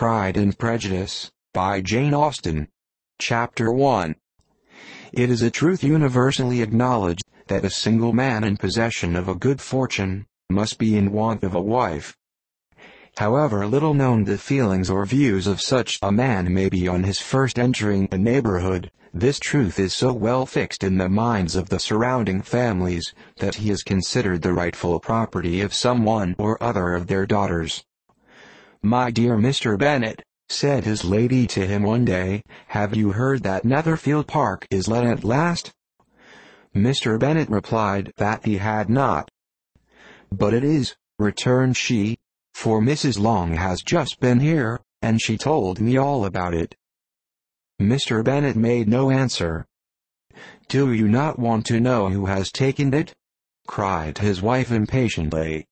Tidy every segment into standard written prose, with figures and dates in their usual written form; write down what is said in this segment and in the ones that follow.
Pride and Prejudice, by Jane Austen. Chapter 1. It is a truth universally acknowledged, that a single man in possession of a good fortune, must be in want of a wife. However little known the feelings or views of such a man may be on his first entering a neighborhood, this truth is so well fixed in the minds of the surrounding families, that he is considered the rightful property of some one or other of their daughters. "My dear Mr. Bennet," said his lady to him one day, "have you heard that Netherfield Park is let at last?" Mr. Bennet replied that he had not. "But it is," returned she, "for Mrs. Long has just been here, and she told me all about it." Mr. Bennet made no answer. "Do you not want to know who has taken it?" cried his wife impatiently.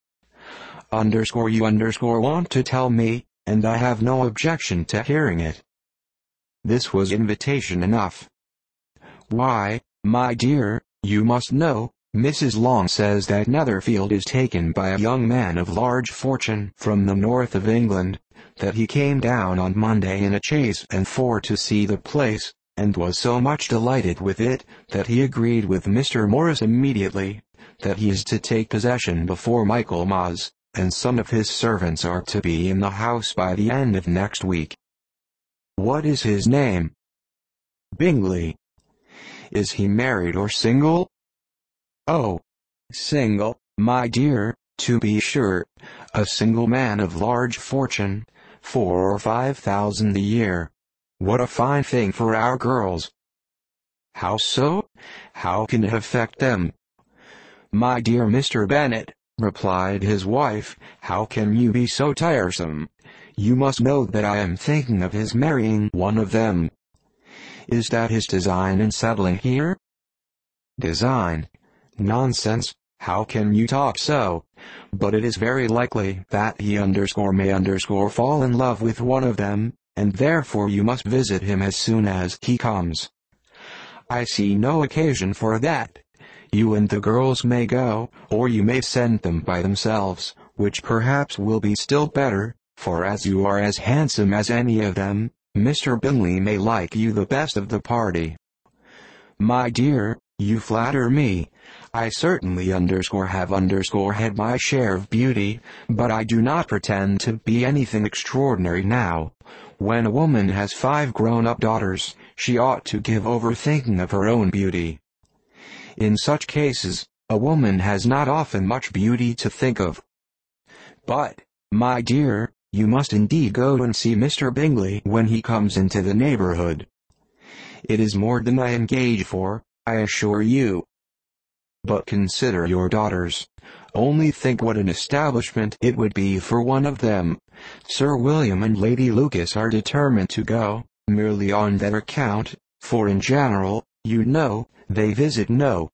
You want to tell me, and I have no objection to hearing it." This was invitation enough. "Why, my dear, you must know, Mrs. Long says that Netherfield is taken by a young man of large fortune from the north of England, that he came down on Monday in a chaise and four to see the place, and was so much delighted with it, that he agreed with Mr. Morris immediately, that he is to take possession before Michaelmas, and some of his servants are to be in the house by the end of next week." "What is his name?" "Bingley." "Is he married or single?" "Oh, single, my dear, to be sure, a single man of large fortune, 4,000 or 5,000 a year. What a fine thing for our girls!" "How so? How can it affect them?" "My dear Mr. Bennet," replied his wife, "how can you be so tiresome? You must know that I am thinking of his marrying one of them." "Is that his design in settling here?" "Design? Nonsense, how can you talk so? But it is very likely that he may fall in love with one of them, and therefore you must visit him as soon as he comes." "I see no occasion for that. You and the girls may go, or you may send them by themselves, which perhaps will be still better, for as you are as handsome as any of them, Mr. Bingley may like you the best of the party." "My dear, you flatter me. I certainly have had my share of beauty, but I do not pretend to be anything extraordinary now. When a woman has 5 grown-up daughters, she ought to give over thinking of her own beauty. In such cases, a woman has not often much beauty to think of. But, my dear, you must indeed go and see Mr. Bingley when he comes into the neighborhood. It is more than I engage for, I assure you. But consider your daughters. Only think what an establishment it would be for one of them. Sir William and Lady Lucas are determined to go, merely on that account, for in general, you know, they visit no